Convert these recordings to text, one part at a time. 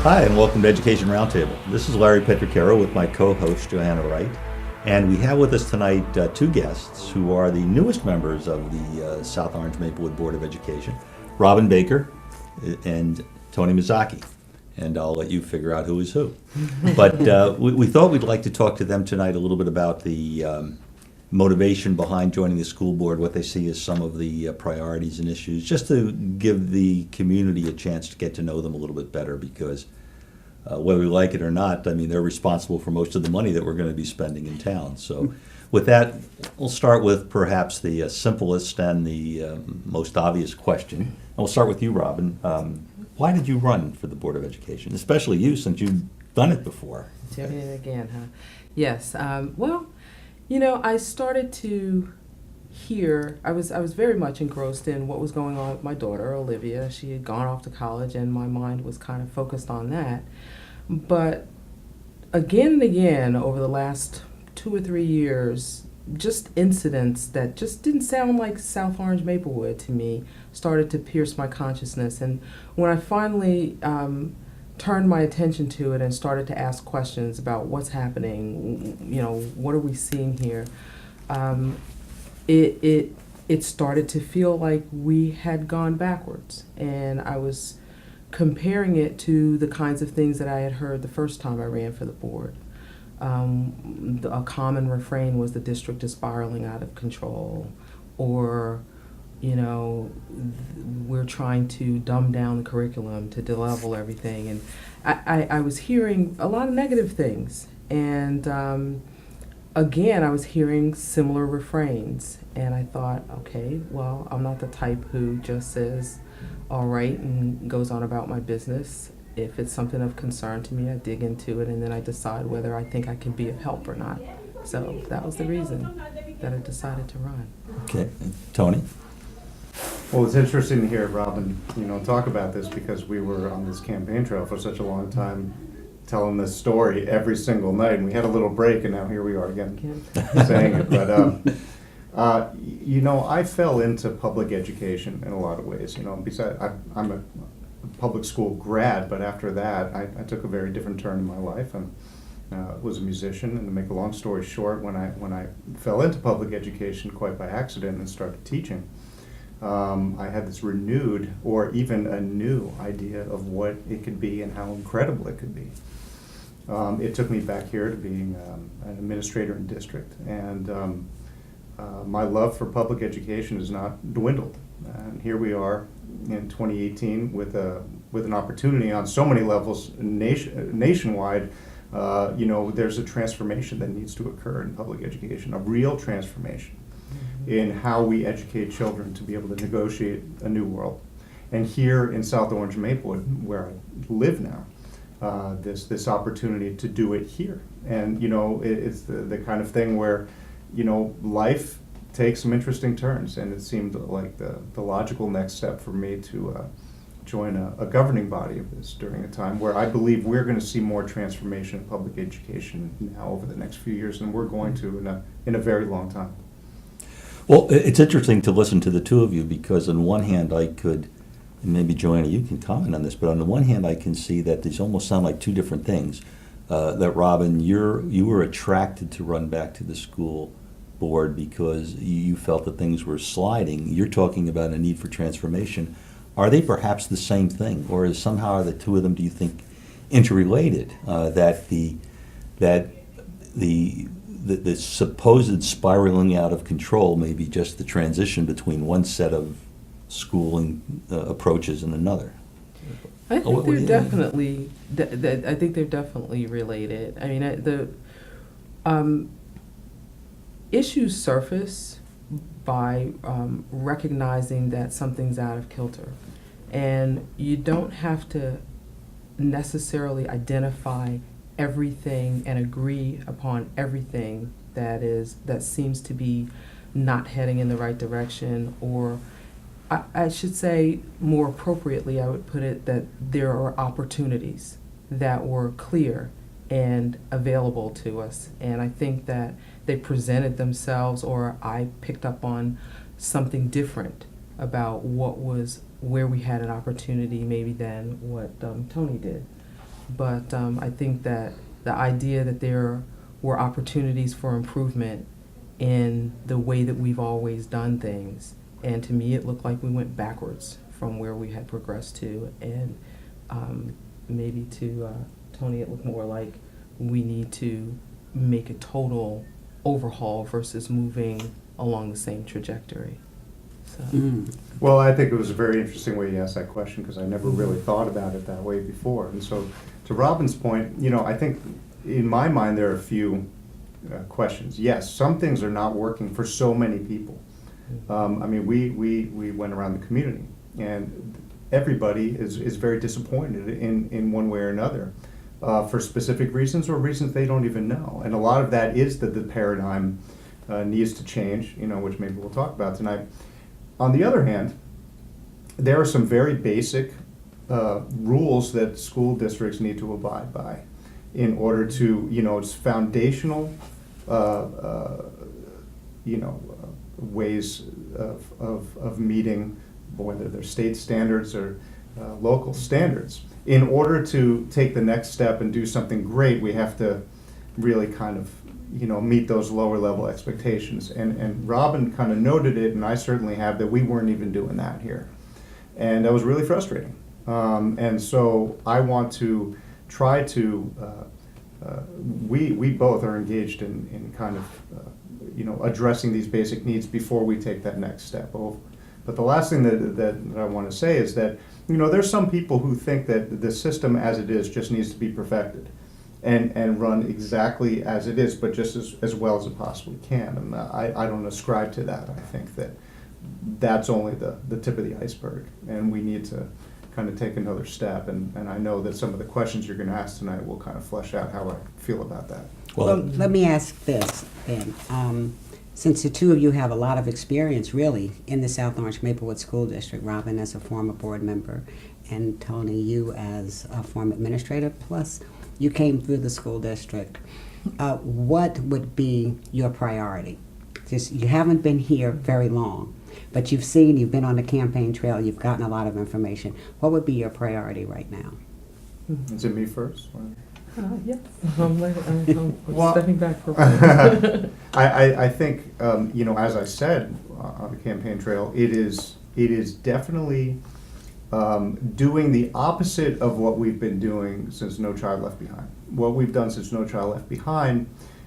Hi, and welcome to Education Roundtable. This is Larry Petraccaro with my co-host, Johanna, Wright. And we have with us tonight two guests who are the newest members of the South Orange-Maplewood Board of Education, Robin Baker and Tony Mazzocchi. And I'll let you figure out who is who. But we thought we'd like to talk to them tonight a little bit about the motivation behind joining the school board, what they see as some of the priorities and issues, just to give the community a chance to get to know them a little bit better, because whether we like it or not, I mean, they're responsible for most of the money that we're going to be spending in town. So with that, we'll start with perhaps the simplest and the most obvious question. And we'll start with you, Robin. Why did you run for the Board of Education, especially you, since you've done it before? Doing it again, huh? Yes. Well, you know, I started to hear, I was very much engrossed in what was going on with my daughter, Olivia. She had gone off to college, and my mind was kind of focused on that. But again and again, over the last 2 or 3 years, just incidents that just didn't sound like South Orange-Maplewood to me started to pierce my consciousness. And when I finally turned my attention to it and started to ask questions about what's happening, you know, what are we seeing here, it started to feel like we had gone backwards. And I was comparing it to the kinds of things that I had heard the first time I ran for the board. A common refrain was the district is spiraling out of control, or, you know, we're trying to dumb down the curriculum to de-level everything. And I was hearing a lot of negative things. And again, I was hearing similar refrains. And I thought, okay, well, I'm not the type who just says, all right, and goes on about my business. If it's something of concern to me, I dig into it, and then I decide whether I think I can be of help or not. So that was the reason that I decided to run. Okay. Tony? Well, it's interesting to hear Robin, talk about this, because we were on this campaign trail for such a long time, telling this story every single night, and we had a little break, and now here we are again saying it. But I fell into public education in a lot of ways. Besides, I'm a public school grad, but after that, I took a very different turn in my life, and was a musician. And to make a long story short, when I fell into public education quite by accident and started teaching, I had this renewed, or even a new idea of what it could be and how incredible it could be. It took me back here to being an administrator in district, and my love for public education has not dwindled. And here we are in 2018 with an opportunity on so many levels nationwide. There's a transformation that needs to occur in public education, a real transformation in how we educate children to be able to negotiate a new world. And here in South Orange-Maplewood, where I live now, this opportunity to do it here. And it's the kind of thing where life takes some interesting turns, and it seemed like the logical next step for me to join a governing body of this during a time where I believe we're going to see more transformation in public education now over the next few years than we're going to in a very long time. Well, it's interesting to listen to the two of you, because on one hand I could, and maybe Joanna, you can comment on this, but on the one hand I can see that these almost sound like two different things. That Robin, you were attracted to run back to the school board because you felt that things were sliding. You're talking about a need for transformation. Are they perhaps the same thing, or is somehow the two of them, do you think, interrelated? That the supposed spiraling out of control may be just the transition between one set of schooling approaches and another? I think they're definitely. I think they're definitely related. I mean, the issues surface by recognizing that something's out of kilter, and you don't have to necessarily identify everything and agree upon everything that seems to be not heading in the right direction, or I should say, more appropriately, I would put it that there are opportunities that were clear and available to us. And I think that they presented themselves, or I picked up on something different about where we had an opportunity maybe than what Tony did. But I think that the idea that there were opportunities for improvement in the way that we've always done things, and to me it looked like we went backwards from where we had progressed to, and maybe to Tony it looked more like we need to make a total overhaul versus moving along the same trajectory. So. Well, I think it was a very interesting way you asked that question, because I never really thought about it that way before. And so, to Robin's point, I think in my mind there are a few questions. Yes, some things are not working for so many people. We went around the community, and everybody is very disappointed in one way or another, for specific reasons or reasons they don't even know. And a lot of that is that the paradigm needs to change, which maybe we'll talk about tonight. On the other hand, there are some very basic rules that school districts need to abide by in order to, it's foundational, ways of meeting, whether they're state standards or local standards. In order to take the next step and do something great, we have to really kind of meet those lower level expectations. And Robin kind of noted it, and I certainly have, that we weren't even doing that here. And that was really frustrating. And so I want to try to, we both are engaged in kind of, addressing these basic needs before we take that next step. But the last thing that I want to say is that, there's some people who think that the system as it is just needs to be perfected and run exactly as it is, but just as well as it possibly can. And I don't ascribe to that. I think that that's only the tip of the iceberg, and we need to kind of take another step. And I know that some of the questions you're going to ask tonight will kind of flesh out how I feel about that. Well, let me ask this then. Since the two of you have a lot of experience, really, in the South Orange-Maplewood School District, Robin as a former board member, and Tony, you as a former administrator, plus you came through the school district, what would be your priority? Just, you haven't been here very long, but you've been on the campaign trail, you've gotten a lot of information. What would be your priority right now? Is it me first? Yes, I'm Well, stepping back for a moment. I think, as I said on the campaign trail, it is definitely doing the opposite of what we've been doing since No Child Left Behind. What we've done since No Child Left Behind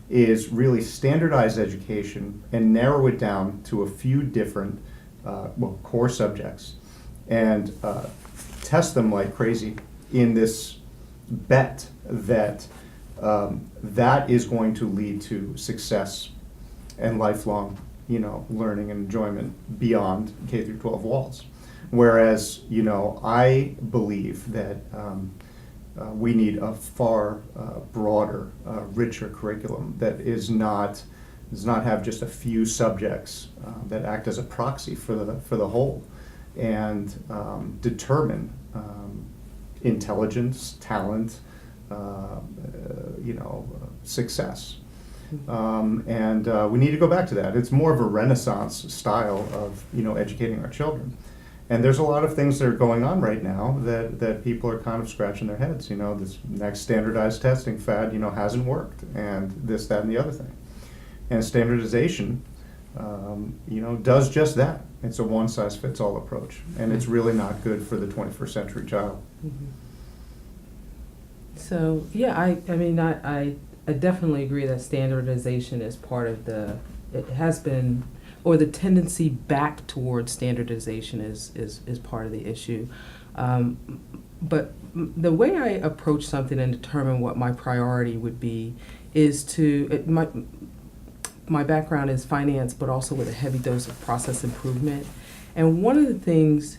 is really standardize education and narrow it down to a few different core subjects, and test them like crazy in this bet that that is going to lead to success and lifelong, learning and enjoyment beyond K through 12 walls. Whereas, I believe that we need a far broader, richer curriculum that does not have just a few subjects that act as a proxy for the whole, and determine intelligence, talent, success. And we need to go back to that. It's more of a Renaissance style of, educating our children. And there's a lot of things that are going on right now that people are kind of scratching their heads. This next standardized testing fad, hasn't worked, and this, that, and the other thing. And standardization, does just that. It's a one-size-fits-all approach, and it's really not good for the 21st century child. Mm-hmm. So, yeah, I definitely agree that standardization is part of it has been, or the tendency back towards standardization is part of the issue. But the way I approach something and determine what my priority would be is my background is finance, but also with a heavy dose of process improvement. And one of the things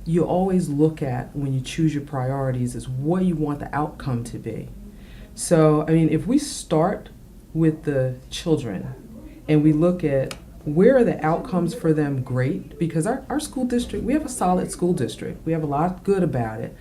you always look at when you choose your priorities is what you want the outcome to be. So, if we start with the children and we look at where are the outcomes for them great, because our school district, we have a solid school district. We have a lot good about it.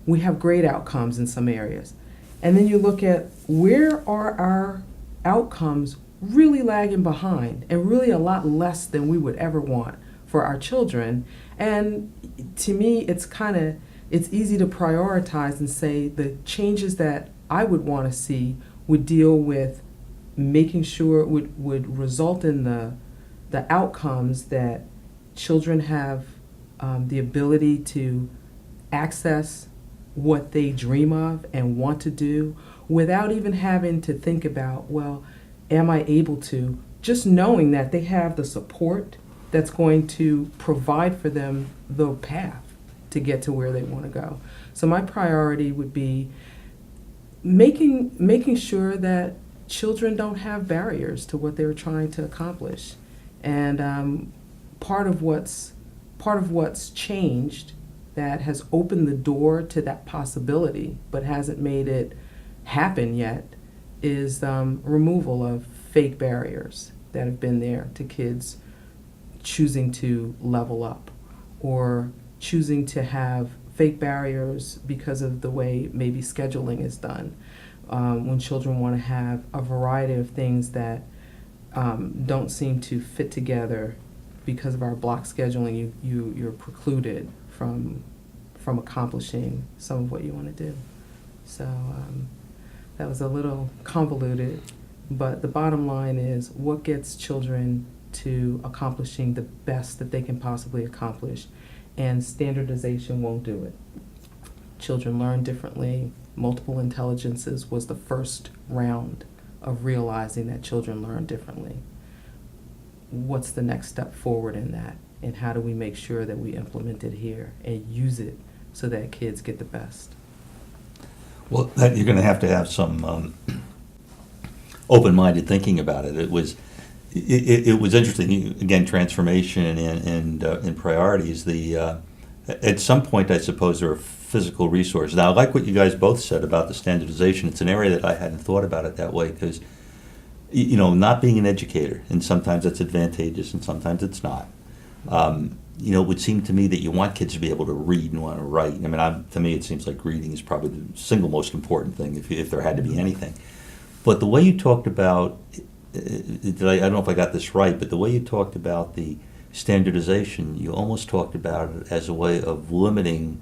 We have great outcomes in some areas. And then you look at where are our outcomes really lagging behind and really a lot less than we would ever want for our children. And to me, it's kind of it's easy to prioritize and say the changes that I would want to see would deal with making sure it would result in the outcomes that children have the ability to access what they dream of and want to do without even having to think about, well, am I able to? Just knowing that they have the support that's going to provide for them the path to get to where they want to go. So my priority would be making sure that children don't have barriers to what they're trying to accomplish. And part of what's changed that has opened the door to that possibility but hasn't made it happen yet is removal of fake barriers that have been there to kids choosing to level up or choosing to have fake barriers because of the way maybe scheduling is done. When children want to have a variety of things that don't seem to fit together because of our block scheduling, you're precluded from accomplishing some of what you want to do. So that was a little convoluted, but the bottom line is what gets children to accomplishing the best that they can possibly accomplish, and standardization won't do it. Children learn differently. Multiple intelligences was the first round of realizing that children learn differently. What's the next step forward in that? And how do we make sure that we implement it here and use it so that kids get the best? Well, you're going to have some open-minded thinking about it. It was interesting. Again, transformation and priorities. At some point, I suppose there are physical resources. Now, I like what you guys both said about the standardization. It's an area that I hadn't thought about it that way because, not being an educator, and sometimes it's advantageous and sometimes it's not. It would seem to me that you want kids to be able to read and want to write. I mean, to me, it seems like reading is probably the single most important thing if there had to be anything. But the way you talked about, I don't know if I got this right, but the way you talked about the standardization, you almost talked about it as a way of limiting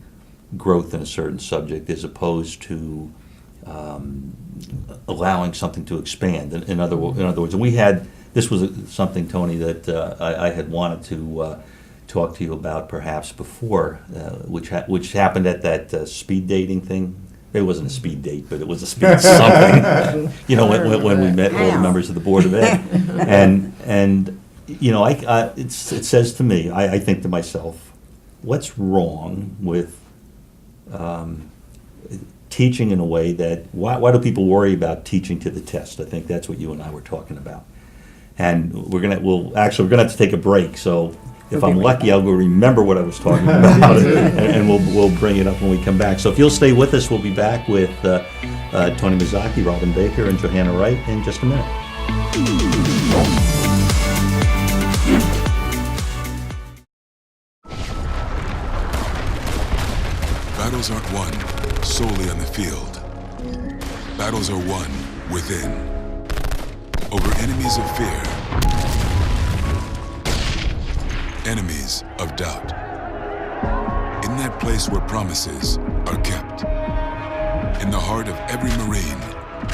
growth in a certain subject as opposed to allowing something to expand. In other words, and this was something, Tony, that I had wanted to talk to you about perhaps before, which happened at that speed dating thing. It wasn't a speed date, but it was a speed something. When we met all the members of the Board of Ed, and it says to me, I think to myself, what's wrong with teaching in a way that why do people worry about teaching to the test? I think that's what you and I were talking about, and we're gonna have to take a break. So if I'm lucky, I'll go remember what I was talking about, and we'll bring it up when we come back. So if you'll stay with us, we'll be back with Tony Mazzocchi, Robin Baker, and Johanna Wright in just a minute. Battles aren't won solely on the field. Battles are won within. Over enemies of fear. Enemies of doubt. In that place where promises are kept. In the heart of every Marine,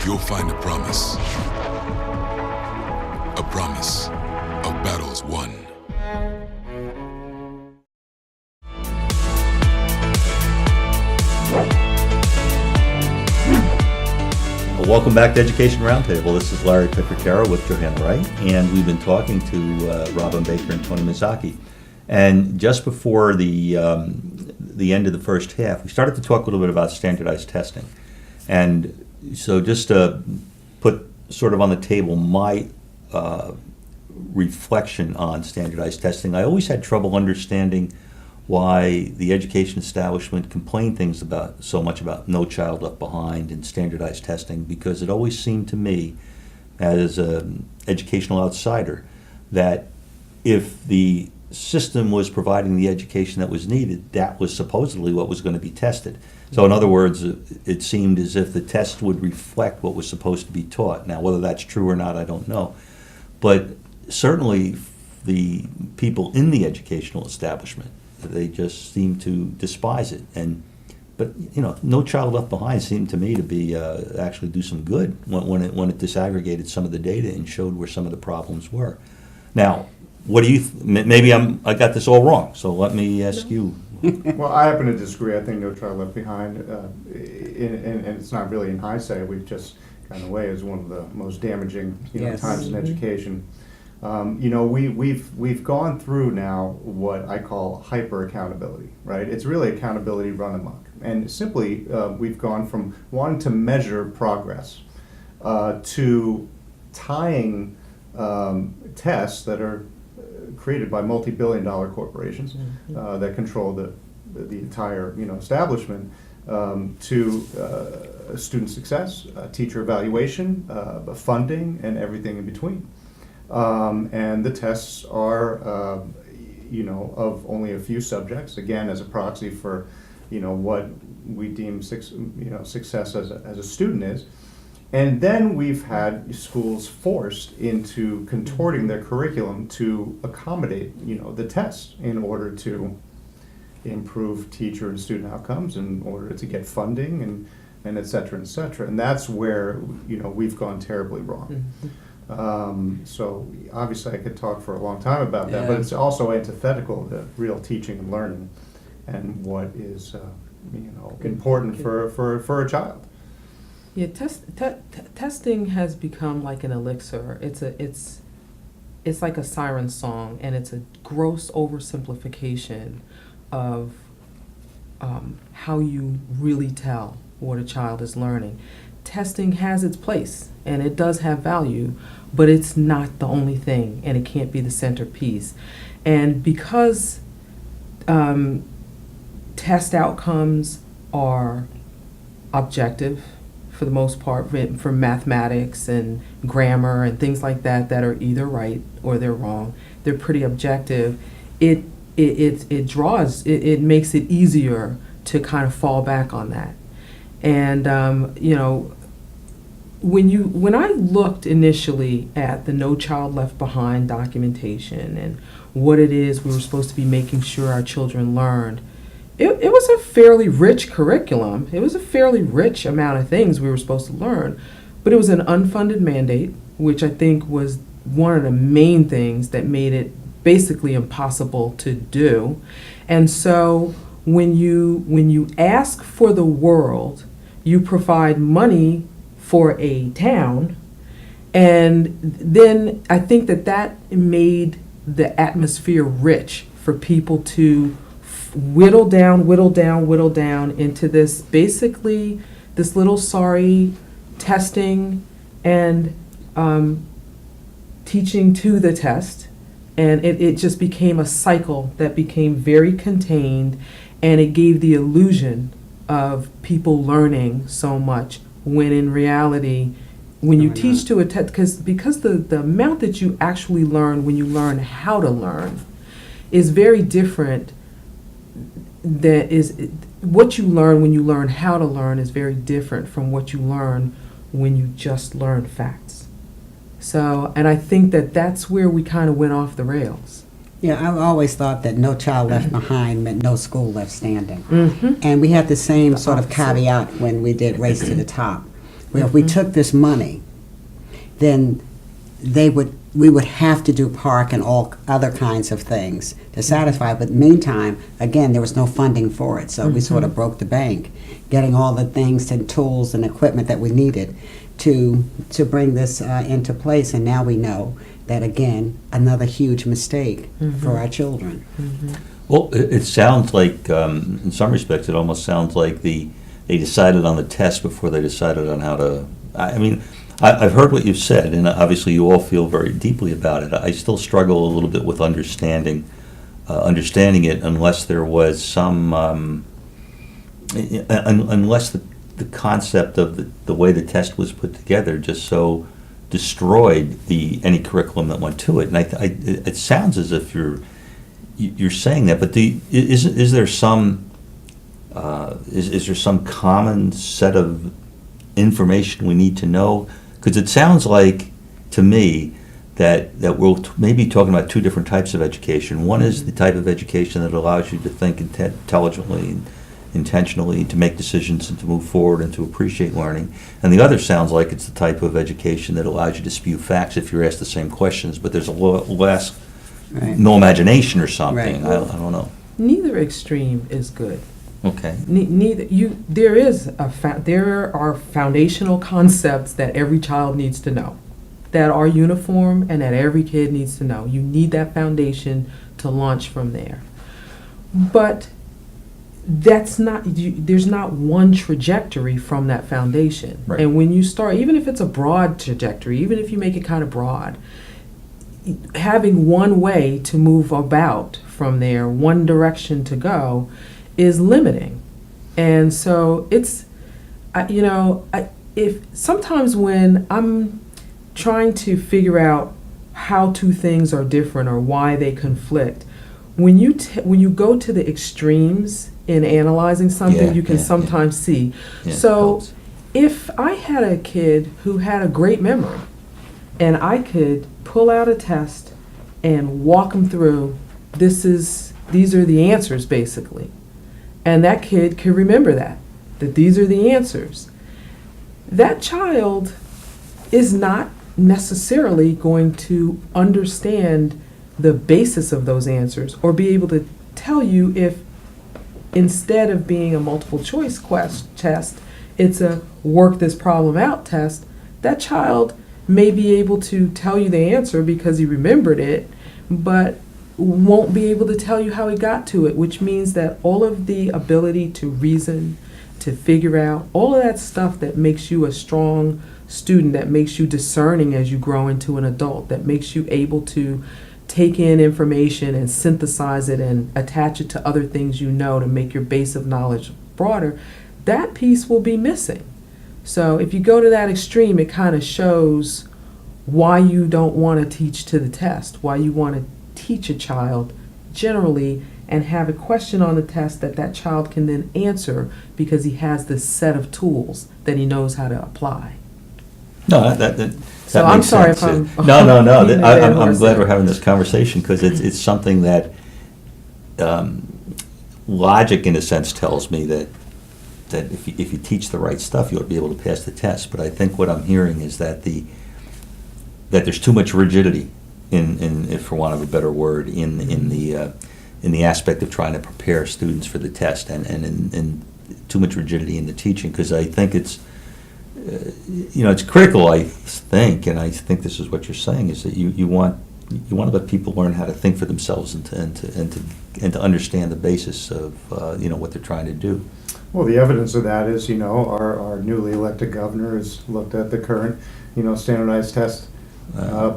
you'll find a promise. A promise of battles won. Welcome back to Education Roundtable. This is Larry Petraccaro with Johanna Wright, and we've been talking to Robin Baker and Tony Mazzocchi. And just before the end of the first half, we started to talk a little bit about standardized testing. And so just to put sort of on the table my reflection on standardized testing, I always had trouble understanding why the education establishment complained so much about No Child Left Behind and standardized testing, because it always seemed to me, as an educational outsider, that if the system was providing the education that was needed, that was supposedly what was going to be tested. So in other words, it seemed as if the test would reflect what was supposed to be taught. Now, whether that's true or not, I don't know. But certainly the people in the educational establishment, they just seem to despise it. And But No Child Left Behind seemed to me to be actually do some good when it disaggregated some of the data and showed where some of the problems were. Now, what do you? Maybe I got this all wrong. So let me ask you. Well, I happen to disagree. I think No Child Left Behind, and it's not really in hindsight. We've just gone away as one of the most damaging Yes. times in education. We've gone through now what I call hyper accountability. Right? It's really accountability run amok, and simply we've gone from wanting to measure progress to tying tests that are created by multi-billion-dollar corporations that control the entire establishment to student success, teacher evaluation, funding, and everything in between. And the tests are of only a few subjects, again as a proxy for what we deem success as a student is. And then we've had schools forced into contorting their curriculum to accommodate, the tests in order to improve teacher and student outcomes, in order to get funding, and et cetera, et cetera. And that's where, we've gone terribly wrong. So obviously I could talk for a long time about that, but it's also antithetical to real teaching and learning and what is, important for a child. Yeah, testing has become like an elixir. It's like a siren song, and it's a gross oversimplification of how you really tell what a child is learning. Testing has its place, and it does have value, but it's not the only thing, and it can't be the centerpiece. And because test outcomes are objective, for the most part, for mathematics and grammar and things like that are either right or they're wrong. They're pretty objective. It makes it easier to kind of fall back on that. And when I looked initially at the No Child Left Behind documentation and what it is we were supposed to be making sure our children learned, it was a fairly rich curriculum. It was a fairly rich amount of things we were supposed to learn, but it was an unfunded mandate, which I think was one of the main things that made it basically impossible to do. And so when you ask for the world, you provide money for a town, and then I think that made the atmosphere rich for people to whittle down into this, basically this little sorry testing and teaching to the test. And it just became a cycle that became very contained, and it gave the illusion of people learning so much, when in reality, when you teach to a test, because the amount that you actually learn when you learn how to learn is very different. That is, what you learn when you learn how to learn is very different from what you learn when you just learn facts. So, and I think that's where we kind of went off the rails. Yeah, I've always thought that No Child Left Behind meant no school left standing. And we had the same sort of caveat when we did Race to the Top. Well, if we took this money, then we would have to do park and all other kinds of things to satisfy. But meantime, again, there was no funding for it, so we sort of broke the bank, getting all the things and tools and equipment that we needed to bring this into place. And now we know that, again, another huge mistake for our children. Well, it sounds like, in some respects, it almost sounds like they decided on the test before they decided on how to. I mean, I've heard what you've said, and obviously you all feel very deeply about it. I still struggle a little bit with understanding it, unless there was some, unless the concept of the way the test was put together just so destroyed any curriculum that went to it. And it sounds as if you're saying that, but is there some common set of information we need to know? Because it sounds like, to me, that we're maybe talking about two different types of education. One is the type of education that allows you to think intelligently intentionally to make decisions and to move forward and to appreciate learning. And the other sounds like it's the type of education that allows you to spew facts if you're asked the same questions, but there's a less, Right. no imagination or something. Right. I don't know. Neither extreme is good. Okay. Neither there are foundational concepts that every child needs to know, that are uniform and that every kid needs to know. You need that foundation to launch from there. But that's not, there's not one trajectory from that foundation. Right. And when you start, even if it's a broad trajectory, even if you make it kind of broad, having one way to move about from there, one direction to go, is limiting. And so it's, if sometimes when I'm trying to figure out how two things are different or why they conflict, when you go to the extremes in analyzing something, Yeah, you can yeah, sometimes see. Yeah, it So helps. if I had a kid who had a great memory and I could pull out a test and walk them through, these are the answers basically, and that kid could remember that these are the answers, that child is not necessarily going to understand the basis of those answers or be able to tell you if instead of being a multiple choice test, it's a work this problem out test. That child may be able to tell you the answer because he remembered it, but won't be able to tell you how he got to it, which means that all of the ability to reason, to figure out, all of that stuff that makes you a strong student, that makes you discerning as you grow into an adult, that makes you able to take in information and synthesize it and attach it to other things you know to make your base of knowledge broader, that piece will be missing. So if you go to that extreme, it kind of shows why you don't want to teach to the test, why you want to teach a child generally and have a question on the test that child can then answer because he has this set of tools that he knows how to apply. No, that So makes I'm sorry sense. if I'm No. beating a I'm dead horse glad there. we're having this conversation because it's something that logic, in a sense, tells me that if you teach the right stuff, you'll be able to pass the test. But I think what I'm hearing is that there's too much rigidity in if for want of a better word, in the aspect of trying to prepare students for the test, and too much rigidity in the teaching, because I think it's it's critical. I think, and I think this is what you're saying, is that you want to let people learn how to think for themselves and to understand the basis of what they're trying to do. Well, the evidence of that is, our newly elected governor has looked at the current, standardized test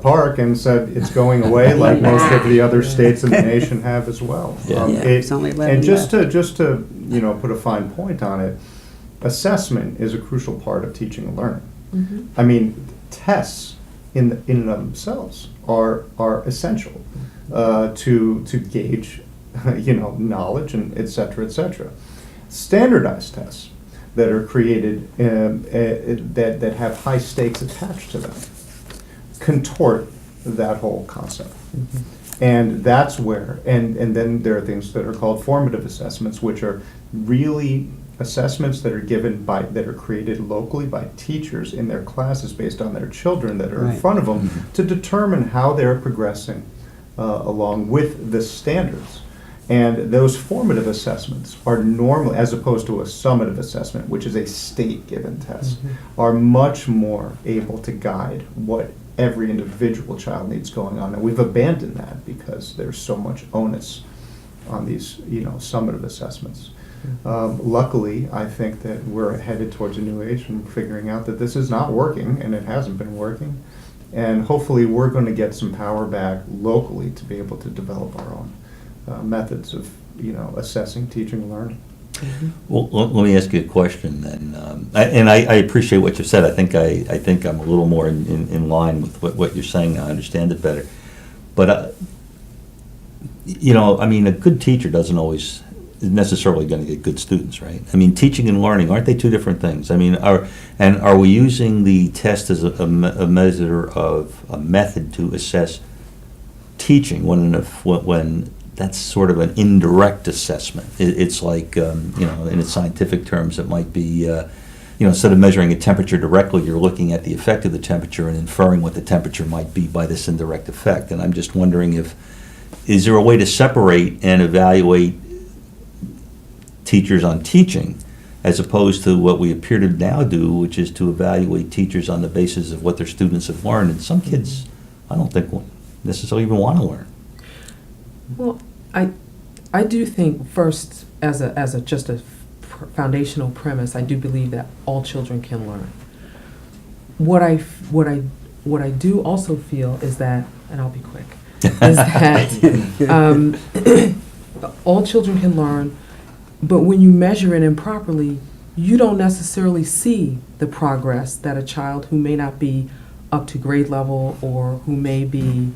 park and said it's going away, like most of the other states in the nation have as well. Yeah. It's only 11 and just left. to put a fine point on it, assessment is a crucial part of teaching and learning. Mm-hmm. I mean, tests in and of themselves are essential to gauge knowledge and et cetera, et cetera. Standardized tests that are created that have high stakes attached to them contort that whole concept. Mm-hmm. And that's where, and then there are things that are called formative assessments, which are really assessments that are given that are created locally by teachers in their classes based on their children that are in Right. front of them to determine how they're progressing along with the standards. And those formative assessments are normally, as opposed to a summative assessment, which is a state-given test, are much more able to guide what every individual child needs going on. And we've abandoned that because there's so much onus on these, summative assessments. Luckily, I think that we're headed towards a new age and figuring out that this is not working, and it hasn't been working. And hopefully we're going to get some power back locally to be able to develop our own methods of, assessing, teaching, and learning. Well, let me ask you a question then. I appreciate what you said. I think I'm a little more in line with what you're saying. I understand it better. But a good teacher doesn't always necessarily going to get good students, right? I mean, teaching and learning, aren't they two different things? I mean, are we using the test as a measure of a method to assess teaching when that's sort of an indirect assessment. It's like, in its scientific terms, it might be, instead of measuring a temperature directly, you're looking at the effect of the temperature and inferring what the temperature might be by this indirect effect. And I'm just wondering is there a way to separate and evaluate teachers on teaching as opposed to what we appear to now do, which is to evaluate teachers on the basis of what their students have learned. And some kids, I don't think necessarily even want to learn. Well, I do think first, as a just a foundational premise, I do believe that all children can learn. What I do also feel is that, and I'll be quick, is that all children can learn, but when you measure it improperly, you don't necessarily see the progress that a child who may not be up to grade level or who may be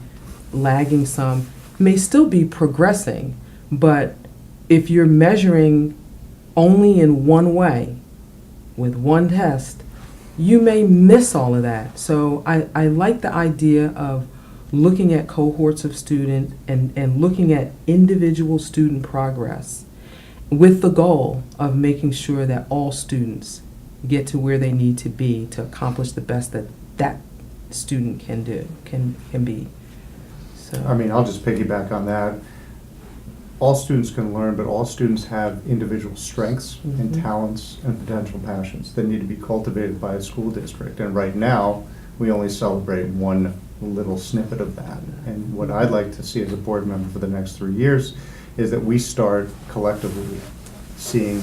lagging some may still be progressing. But if you're measuring only in one way with one test, you may miss all of that. So I like the idea of looking at cohorts of students and looking at individual student progress with the goal of making sure that all students get to where they need to be to accomplish the best that student can be. So I mean, I'll just piggyback on that. All students can learn, but all students have individual strengths and talents and potential passions that need to be cultivated by a school district. And right now, we only celebrate one little snippet of that. And what I'd like to see as a board member for the next 3 years is that we start collectively seeing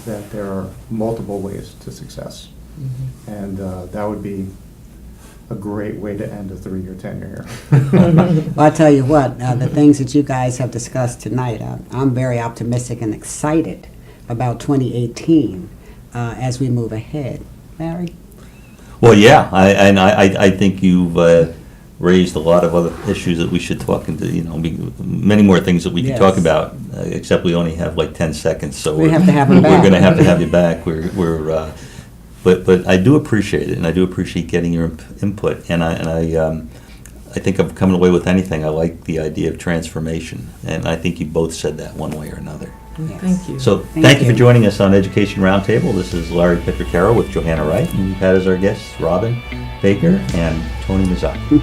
that there are multiple ways to success. And that would be a great way to end a 3-year tenure here. Well, I'll tell you what, the things that you guys have discussed tonight, I'm very optimistic and excited about 2018 as we move ahead. Larry? Well, yeah, I think you've raised a lot of other issues that we should talk into, many more things that we can talk about, except we only have like 10 seconds, so We have to have him back. We're going to have to have you back. But I do appreciate it, and I do appreciate getting your input, and I think I'm coming away with anything. I like the idea of transformation, and I think you both said that one way or another. Yes. Thank you. So thank you for joining us on Education Roundtable. This is Larry Petraccaro with Johanna Wright, and we've had as our guests Robin Baker and Tony Mazzocchi.